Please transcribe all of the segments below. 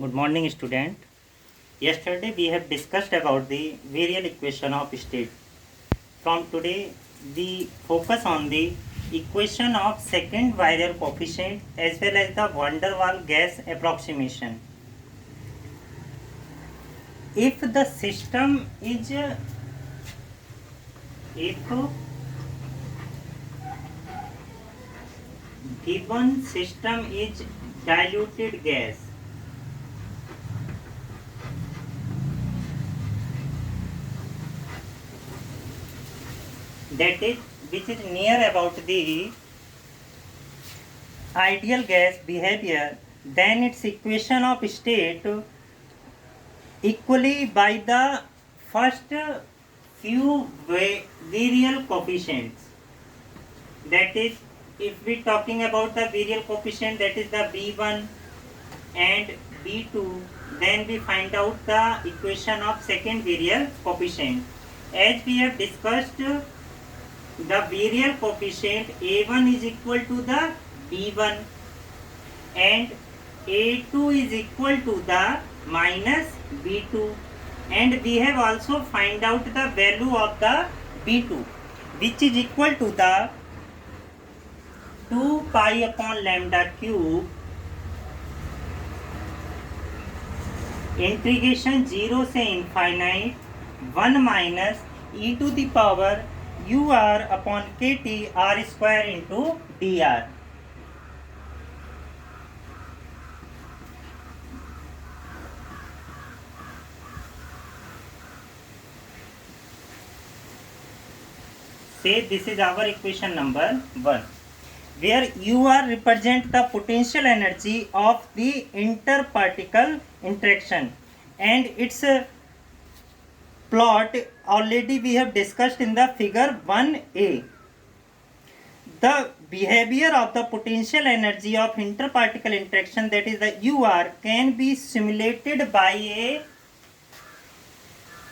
Good morning, student. Yesterday we have discussed about the virial equation of state. From today, we focus on the equation of second virial coefficient as well as the van der Waals gas approximation. If the system is if given system is diluted gas, that is which is near about the ideal gas behavior, then its equation of state equally by the first few virial coefficients. That is, if we talking about the virial coefficient, that is the B1 and B2, then we find out the equation of second virial coefficient. As we have discussed, the virial coefficient A1 is equal to the B1 and A2 is equal to the minus B2, and we have also find out the value of the B2, which is equal to the 2 pi upon lambda cube integration 0 से infinite 1 minus e to the power ur upon kt r square into dr. Say this is our equation number 1, where ur represent the potential energy of the interparticle interaction, and its plot already we have discussed in the figure 1a. The behavior of the potential energy of interparticle interaction, that is the ur, can be simulated by a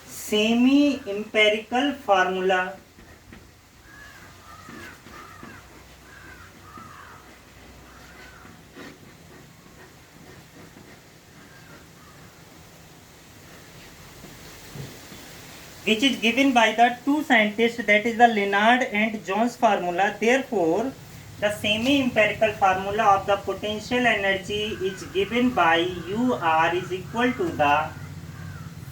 semi empirical formula. Which is given by the two scientists, that is the Lennard and Jones formula. Therefore, the semi-empirical formula of the potential energy is given by UR is equal to the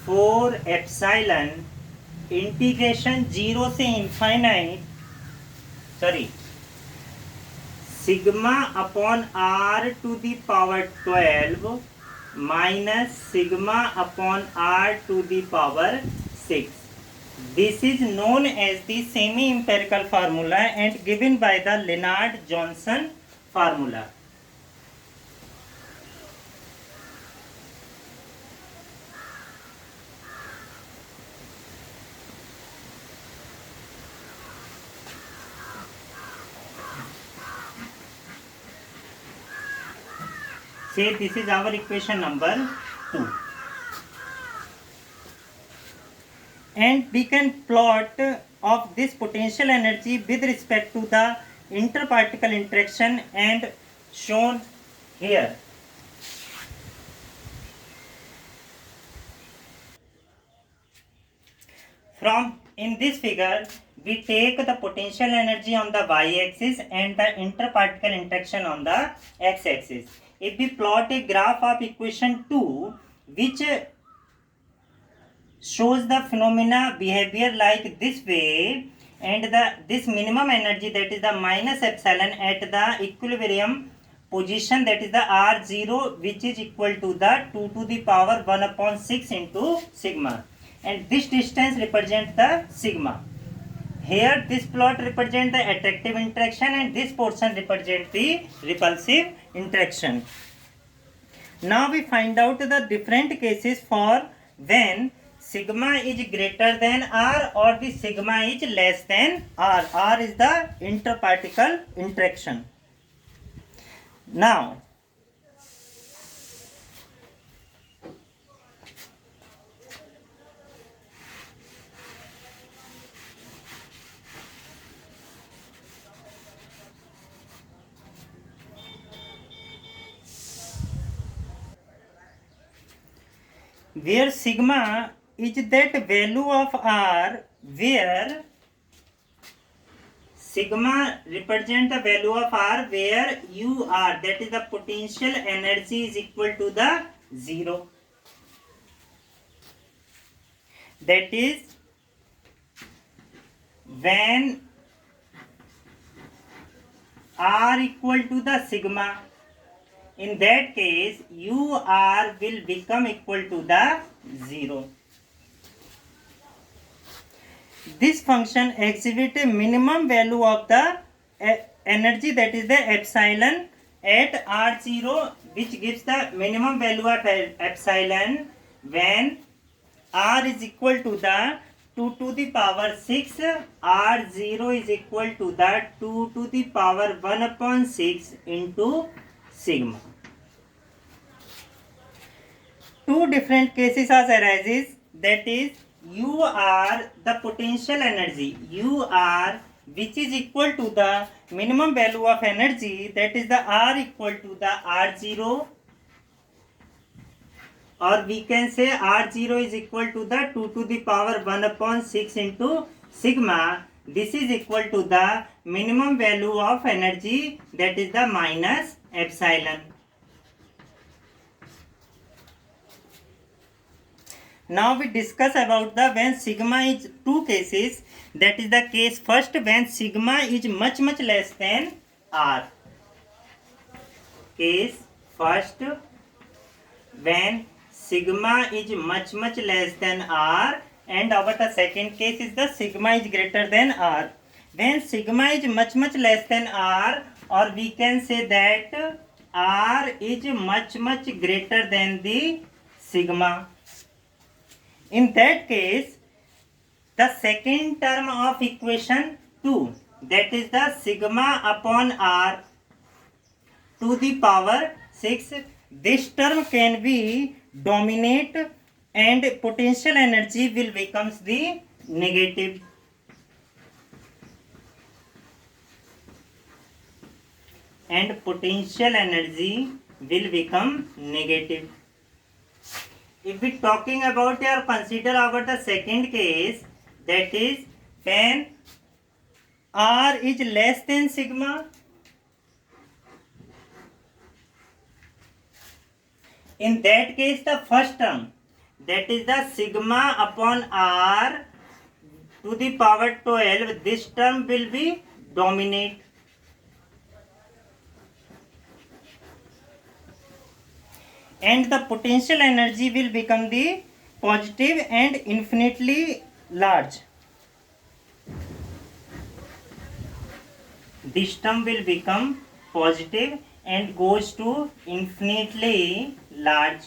4 epsilon integration 0 से infinite, sigma upon r to the power 12 minus sigma upon r to the power 6. This is known as the semi-empirical formula and given by the Lennard-Johnson formula. Say this is our equation number 2. And we can plot of this potential energy with respect to the interparticle interaction and shown here. From in this figure, we take the potential energy on the y-axis and the interparticle interaction on the x-axis. If we plot a graph of equation 2, which shows the phenomena behavior like this way, and this minimum energy, that is the minus epsilon at the equilibrium position, that is the r0, which is equal to the 2 to the power 1 upon 6 into sigma, and this distance represents the sigma. Here this plot represents the attractive interaction and this portion represents the repulsive interaction. Now we find out the different cases for when sigma is greater than r or the sigma is less than r. R is the interparticle interaction. Now, where sigma is that value of R where sigma represent the value of R where U R, that is the potential energy, is equal to the 0. That is when R equal to the sigma, in that case UR will become equal to the 0. This function exhibits a minimum value of the energy, that is the epsilon at R0, which gives the minimum value of epsilon when R is equal to the 2 to the power 6, R0 is equal to the 2 to the power 1 upon 6 into sigma. Two different cases are arises, that is U R, the potential energy U R, which is equal to the minimum value of energy, that is the R equal to the R0, or we can say R0 is equal to the 2 to the power 1 upon 6 into sigma. This is equal to the minimum value of energy, that is the minus epsilon. Now we discuss about the when sigma is two cases, that is the case first when sigma is much less than R. Case first when sigma is much less than R, and our the second case is the sigma is greater than R. When sigma is much less than R, or we can say that R is much greater than the sigma. In that case, the second term of equation 2, that is the sigma upon R to the power 6, this term can be dominate and potential energy will becomes the negative. And potential energy will become negative. If we talking about or consider about the second case, that is when R is less than sigma, in that case the first term, that is the sigma upon R to the power 12, this term will be dominate. And the potential energy will become the positive and infinitely large. This term will become positive and goes to infinitely large.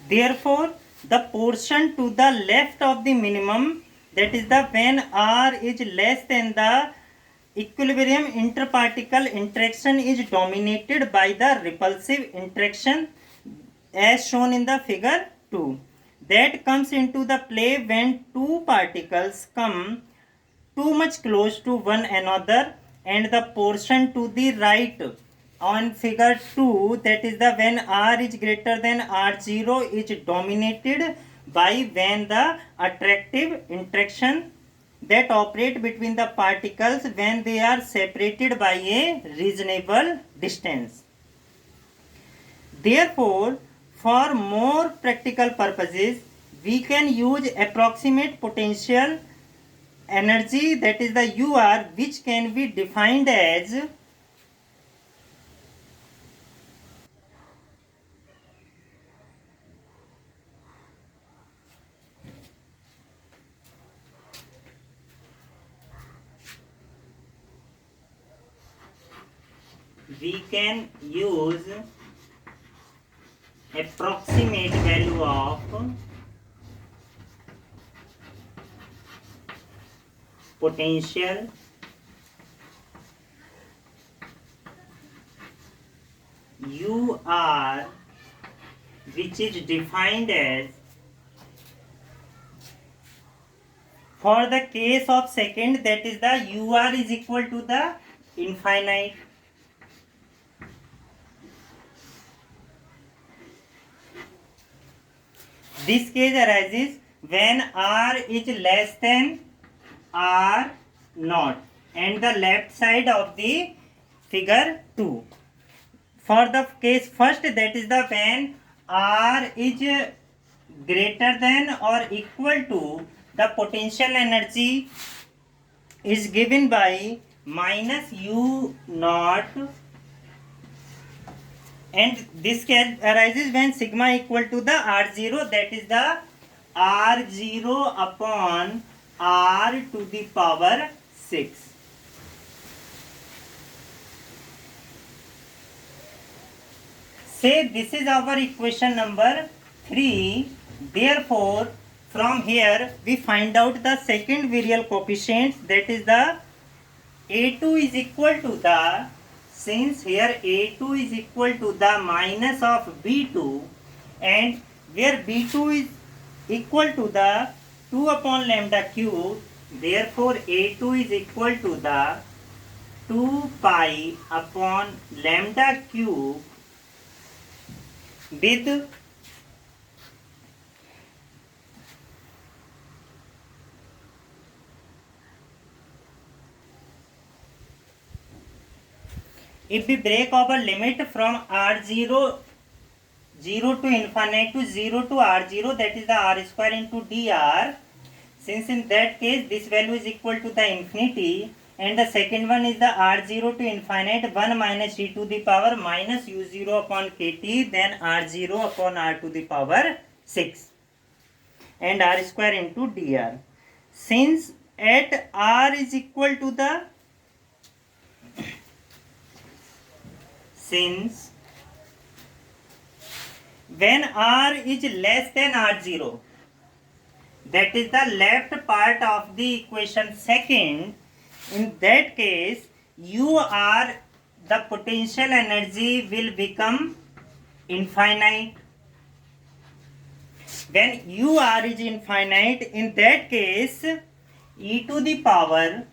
Therefore, the portion to the left of the minimum, that is the when R is less than the equilibrium interparticle interaction, is dominated by the repulsive interaction as shown in the figure 2. That comes into the play when two particles come too much close to one another, and the portion to the right on figure 2, that is the when R is greater than R0, is dominated by when the attractive interaction that operate between the particles when they are separated by a reasonable distance. Therefore, for more practical purposes, we can use approximate potential energy, that is the UR, which can be defined as we can use approximate value of potential UR, which is defined as For the case of second, that is the UR is equal to the infinite. This case arises when R is less than R naught and the left side of the figure 2. For the case first, that is the when R is greater than or equal to the potential energy is given by minus U naught, and this case arises when sigma equal to the R0, that is the R0 upon R to the power 6. Say this is our equation number 3. Therefore, from here we find out the second virial coefficients, that is the A2 is equal to the, since here A2 is equal to the minus of B2, and where B2 is equal to the 2 upon lambda cube, therefore A2 is equal to the 2 pi upon lambda cube with if we break our limit from R0 0 to infinite to 0 to R0, that is the R square into dr, since in that case this value is equal to the infinity, and the second one is the R0 to infinite 1 minus e to the power minus U0 upon kt, then R0 upon R to the power 6 and R square into dr. Since at R is equal to the, since when R is less than R0, that is the left part of the equation second, in that case UR, the potential energy will become infinite. When UR is infinite, in that case e to the power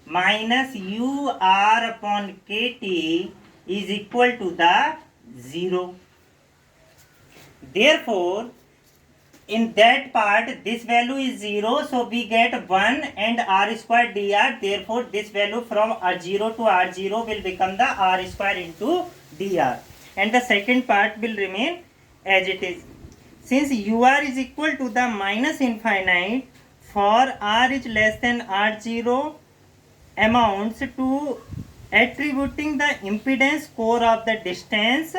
minus UR upon kt is equal to the 0. Therefore, in that part this value is 0, so we get 1 and R square dr. Therefore, this value from R0 to R0 will become the R square into dr, and the second part will remain as it is. Since UR is equal to the minus infinite, for R is less than R0 amounts to attributing the impedance core of the distance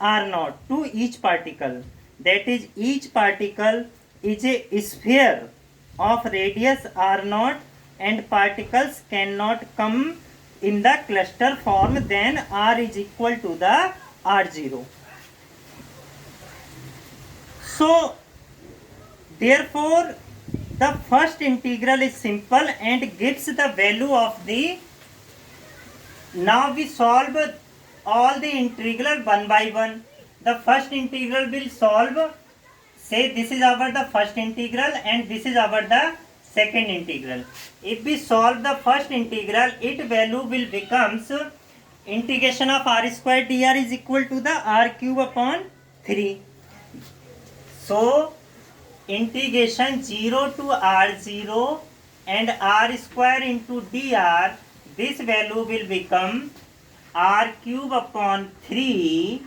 R0 to each particle. That is, each particle is a sphere of radius R0 and particles cannot come in the cluster form, then R is equal to the R0. So, therefore, the first integral is simple and gives the value of the, now we solve all the integral one by one. The first integral will solve, say this is our the first integral and this is our the second integral. If we solve the first integral, its value will becomes integration of r square dr is equal to the r cube upon 3. So, integration 0 to r0 and r square into dr, this value will become r cube upon 3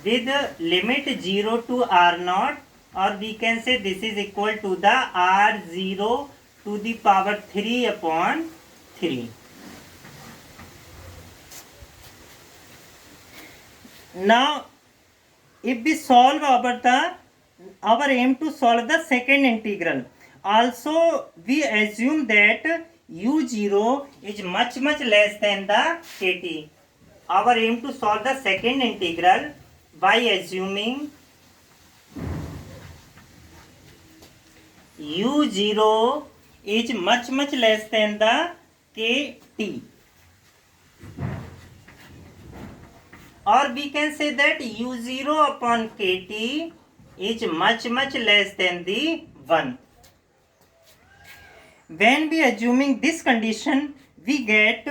with limit 0 to r0, or we can say this is equal to the r0 to the power 3 upon 3. Now, if we solve our aim to solve the second integral, also we assume that u0 is much less than the kt. Our aim to solve the second integral by assuming u0 is much less than the kt, or we can say that u0 upon kt is much less than the 1. when we assuming this condition, we get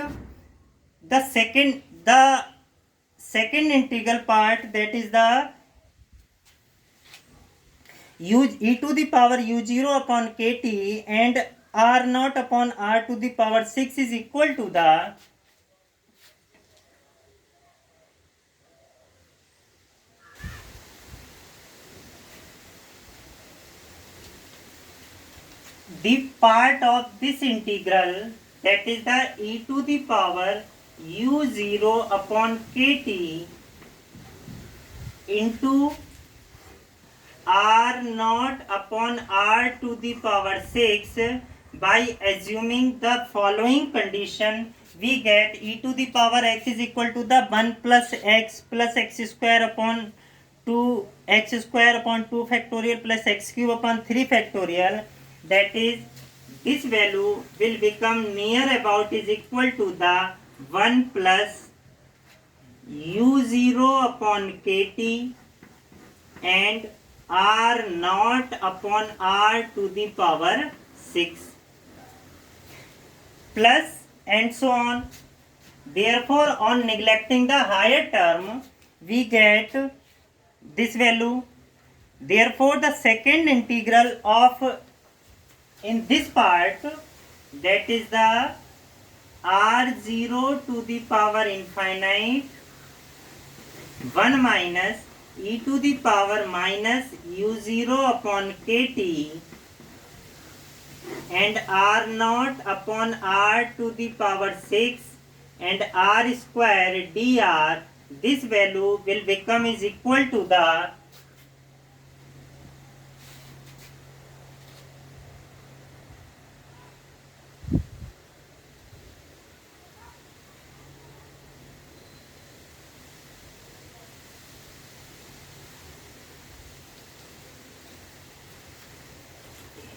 the second integral part, that is the e to the power u0 upon kt and r naught upon r to the power 6 is equal to the part of this integral, that is the e to the power u0 upon kt into r naught upon r to the power 6. By assuming the following condition, we get e to the power x is equal to the 1 plus x square upon 2 x square upon 2 factorial plus x cube upon 3 factorial. That is, this value will become near about is equal to the 1 plus u0 upon kt and r naught upon r to the power 6 plus and so on. Therefore, on neglecting the higher term, we get this value. Therefore, the second integral of in this part, that is the r0 to the power infinite 1 minus e to the power minus u0 upon kt and r naught upon r to the power 6 and r square dr, this value will become is equal to the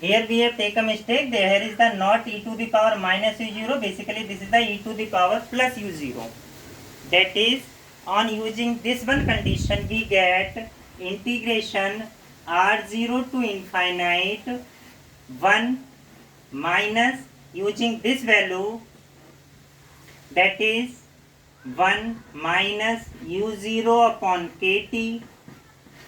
here we have taken a mistake. There is the not e to the power minus u0. Basically, this is the e to the power plus u0. That is, on using this one condition, we get integration r0 to infinite 1 minus using this value, that is 1 minus u0 upon kt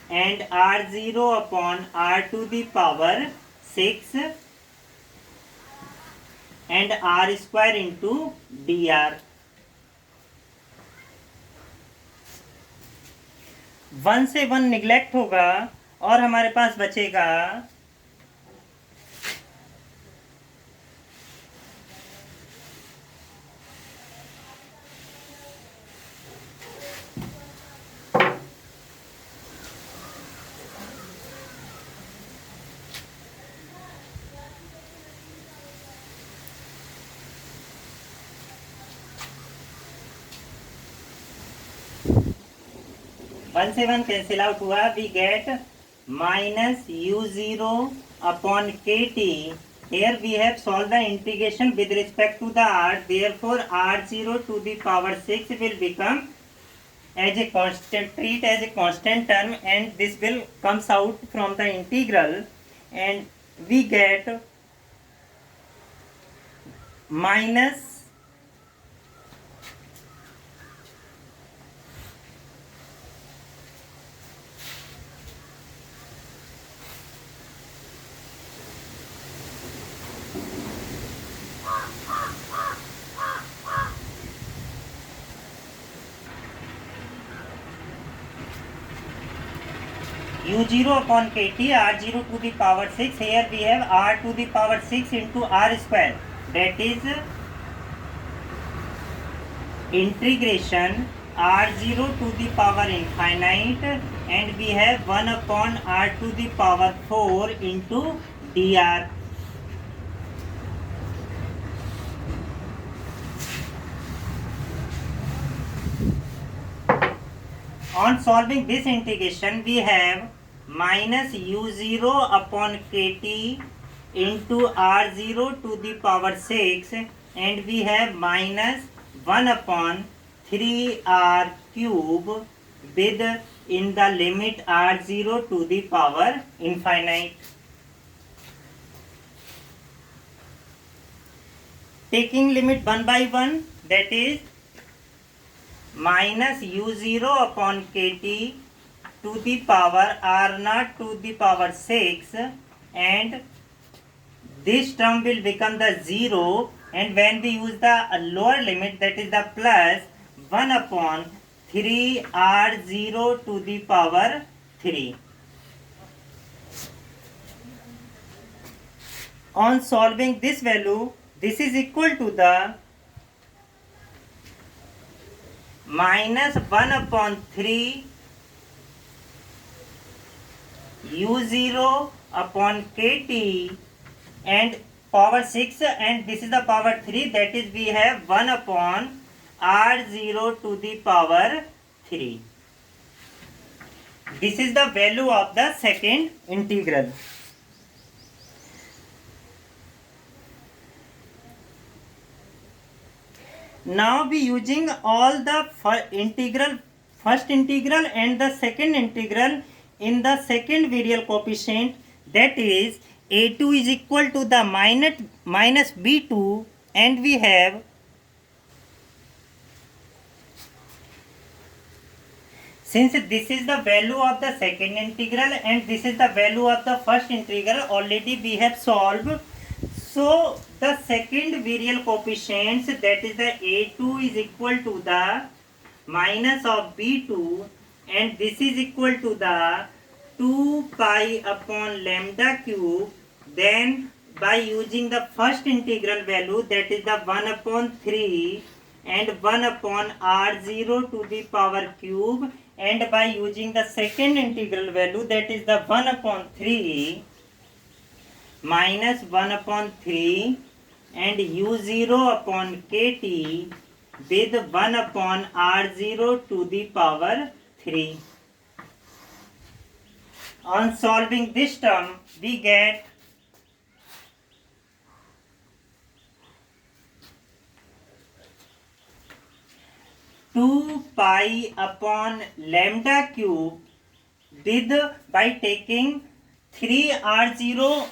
and r0 upon r to the power 6 and r square into dr. 1 से 1 neglect होगा और हमारे पास बचेगा 1 से 1 cancel out हुआ, we get minus u0 upon kt. Here we have solved the integration with respect to the r. Therefore, r0 to the power 6 will become as a constant, treat as a constant term, and this will comes out from the integral, and we get minus u0 upon kt r0 to the power 6. Here we have r to the power 6 into r square, that is integration r0 to the power infinite, and we have 1 upon r to the power 4 into dr. On solving this integration, we have minus u0 upon kt into r0 to the power 6, and we have minus 1 upon 3r cube with in the limit r0 to the power infinite. taking limit 1 by 1, that is minus u0 upon kt to the power r0 to the power 6, and this term will become the 0, and when we use the lower limit, that is the plus 1 upon 3 r0 to the power 3. On solving this value, this is equal to the minus 1 upon 3 u0 upon kt and power 6, and this is the power 3, that is we have 1 upon r0 to the power 3. This is the value of the second integral. Now we using all the first integral and the second integral in the second virial coefficient, that is a2 is equal to the minus b2, and we have since this is the value of the second integral and this is the value of the first integral, already we have solved. So the second virial coefficients, that is the a2 is equal to the minus of b2, and this is equal to the 2 pi upon lambda cube. Then by using the first integral value, that is the 1 upon 3 and 1 upon r0 to the power cube, and by using the second integral value, that is the 1 upon 3 minus 1 upon 3 and u0 upon kt with 1 upon r0 to the power 3. On solving this term, we get two pi upon lambda cube with, by taking 3r0,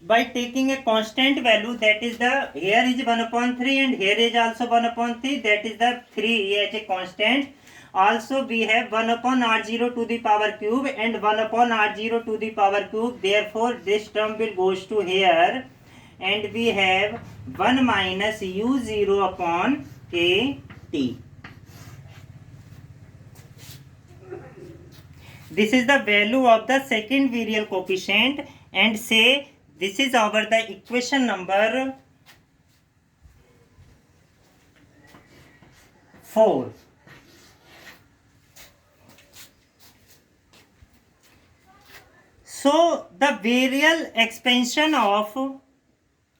by taking a constant value, that is the here is 1 upon 3 and here is also 1 upon 3, that is the 3 as a constant. Also we have 1 upon r0 to the power cube and 1 upon r0 to the power cube. Therefore this term will goes to here, and we have 1 minus u0 upon kt. This is the value of the second virial coefficient, and say this is our the equation number 4. So the virial expansion of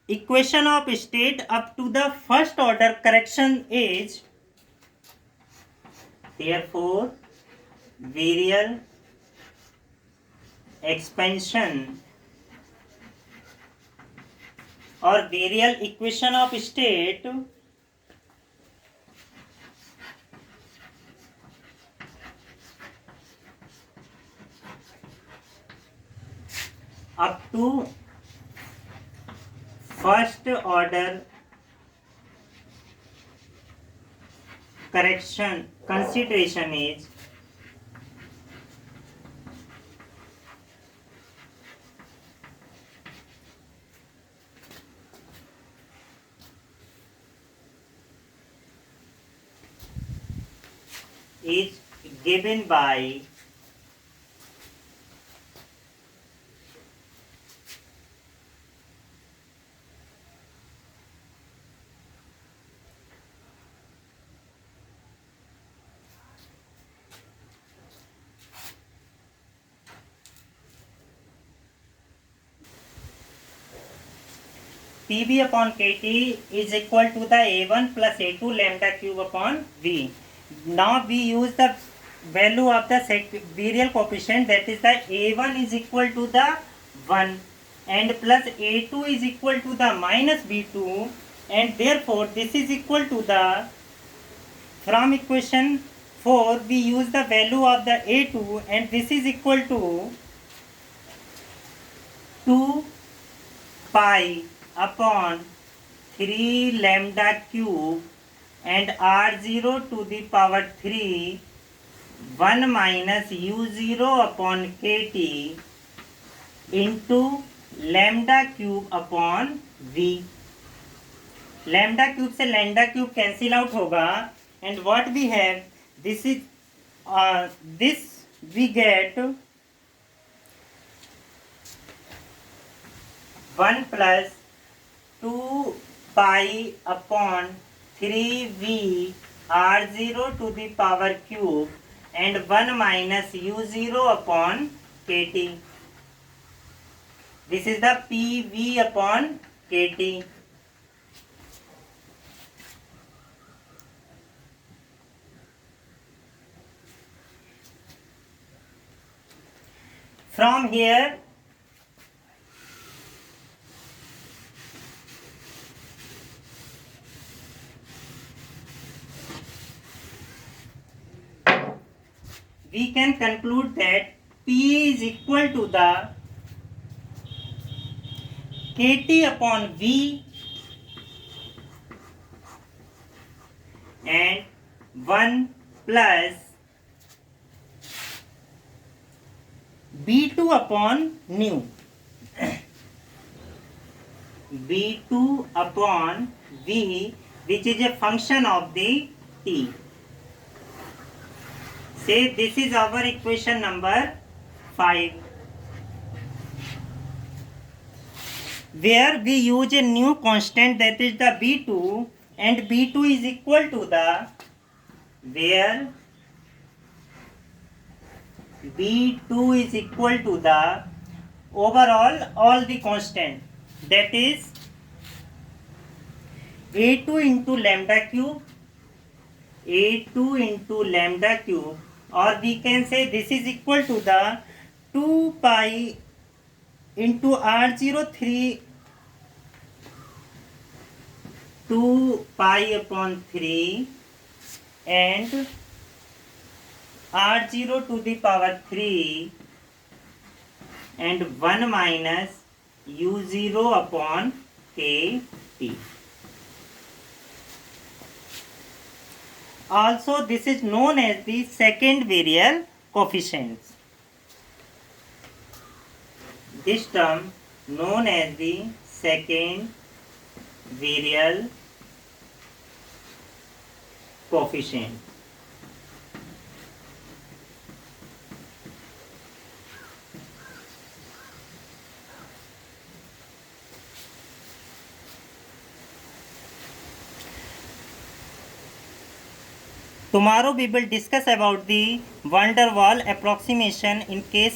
equation of state up to the first order correction is, therefore virial expansion or virial equation of state up to first order correction consideration is given by PV upon KT is equal to the A1 plus A2 lambda cube upon V. Now we use the value of the virial coefficient, that is the A1 is equal to the 1 and plus A2 is equal to the minus B2, and therefore this is equal to the, from equation 4 we use the value of the A2, and this is equal to 2 pi upon 3 lambda cube and r0 to the power 3 1 minus u0 upon kt into lambda cube upon v. Lambda cube से lambda cube cancel out होगा and what we have this is this we get 1 plus 2 pi upon 3v r0 to the power cube and 1 minus u0 upon kt. This is the pv upon kt. From here, we can conclude that P is equal to the KT upon V and 1 plus B2 upon nu. B2 upon V, which is a function of the T. Say this is our equation number 5. Where we use a new constant, that is the B2, and B2 is equal to the, where B2 is equal to the overall all the constant, that is A2 into lambda cube, A2 into lambda cube, or we can say this is equal to the 2 pi into r0 3, 2 pi upon 3 and r0 to the power 3 and 1 minus u0 upon kt. Also, this is known as the second virial coefficients. This term known as the second virial coefficient. Tomorrow we will discuss about the van der Waals approximation in case